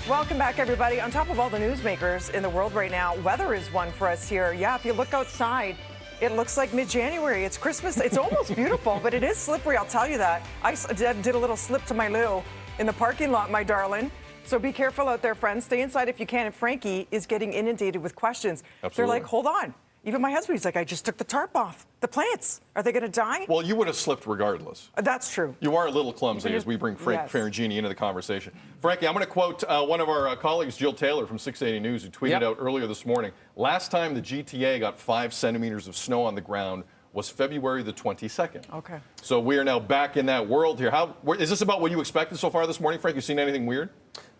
Welcome back, everybody. On top of all the newsmakers in the world right now, weather is one for us here. Yeah, if you look outside, it looks like mid-January. It's Christmas. It's almost beautiful, but it is slippery, I'll tell you that. I did a little slip to my loo in the parking lot, my darling. So be careful out there, friends. Stay inside if you can. And Frankie is getting inundated with questions. Absolutely. They're like, hold on. Even my husband, he's like, I just took the tarp off. The plants, are they going to die? Well, you would have slipped regardless. That's true. You are a little clumsy as we bring Frank Ferragini into the conversation. Frankie, I'm going to quote one of our colleagues, Jill Taylor from 680 News, who tweeted out earlier this morning. Last time the GTA got 5 centimeters of snow on the ground was February the 22nd. Okay. So we are now back in that world here. Is this about what you expected so far this morning, Frank? You seen anything weird?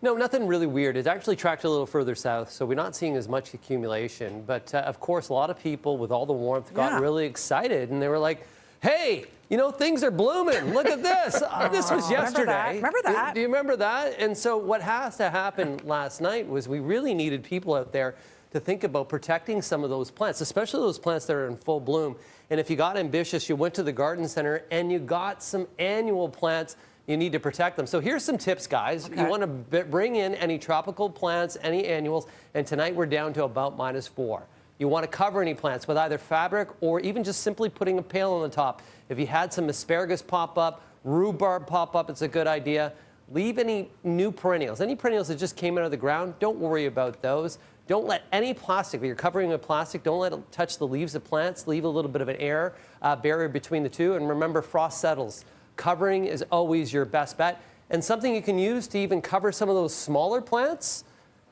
No, nothing really weird. It actually tracked a little further south, so we're not seeing as much accumulation. But, of course, a lot of people with all the warmth got really excited, and they were like, hey, you know, things are blooming. Look at this. This was yesterday. Remember that? Do you remember that? And so what has to happen last night was we really needed people out there to think about protecting some of those plants, especially those plants that are in full bloom. And if you got ambitious, you went to the garden center and you got some annual plants, you need to protect them. So here's some tips, guys. Okay. You want to bring in any tropical plants, any annuals, and tonight we're down to about -4. You want to cover any plants with either fabric or even just simply putting a pail on the top. If you had some asparagus pop up, rhubarb pop up, it's a good idea. Leave any new perennials. Any perennials that just came out of the ground, don't worry about those. Don't let any plastic, if you're covering with plastic, don't let it touch the leaves of plants. Leave a little bit of an air barrier between the two. And remember, frost settles. Covering is always your best bet. And something you can use to even cover some of those smaller plants,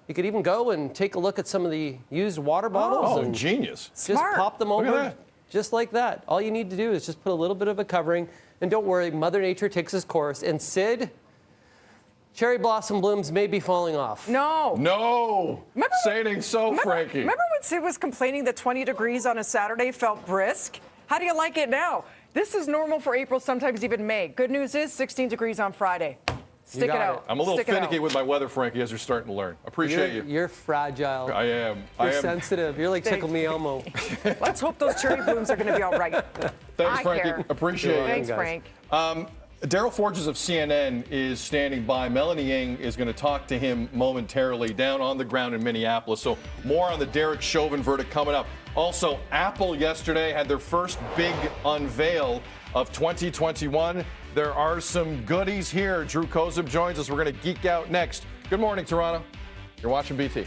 you could even go and take a look at some of the used water bottles. Oh, and genius. Just pop them over, just like that. All you need to do is just put a little bit of a covering. And don't worry, Mother Nature takes its course. And Sid, cherry blossom blooms may be falling off. No. Saying so, Frankie. Remember when Sid was complaining that 20 degrees on a Saturday felt brisk? How do you like it now? This is normal for April, sometimes even May. Good news is 16 degrees on Friday. Stick it out. I'm a little finicky with my weather, Frankie, as you're starting to learn. Appreciate you. You're fragile. I am. You're sensitive. You're like Tickle Me Elmo. Let's hope those cherry blooms are going to be all right. Thanks, Frankie. Appreciate it. Thanks, Frank. Daryl Forges of CNN is standing by. Melanie Ng is going to talk to him momentarily down on the ground in Minneapolis. So more on the Derek Chauvin verdict coming up. Also, Apple yesterday had their first big unveil of 2021. There are some goodies here. Drew Kozub joins us. We're going to geek out next. Good morning, Toronto. You're watching BT.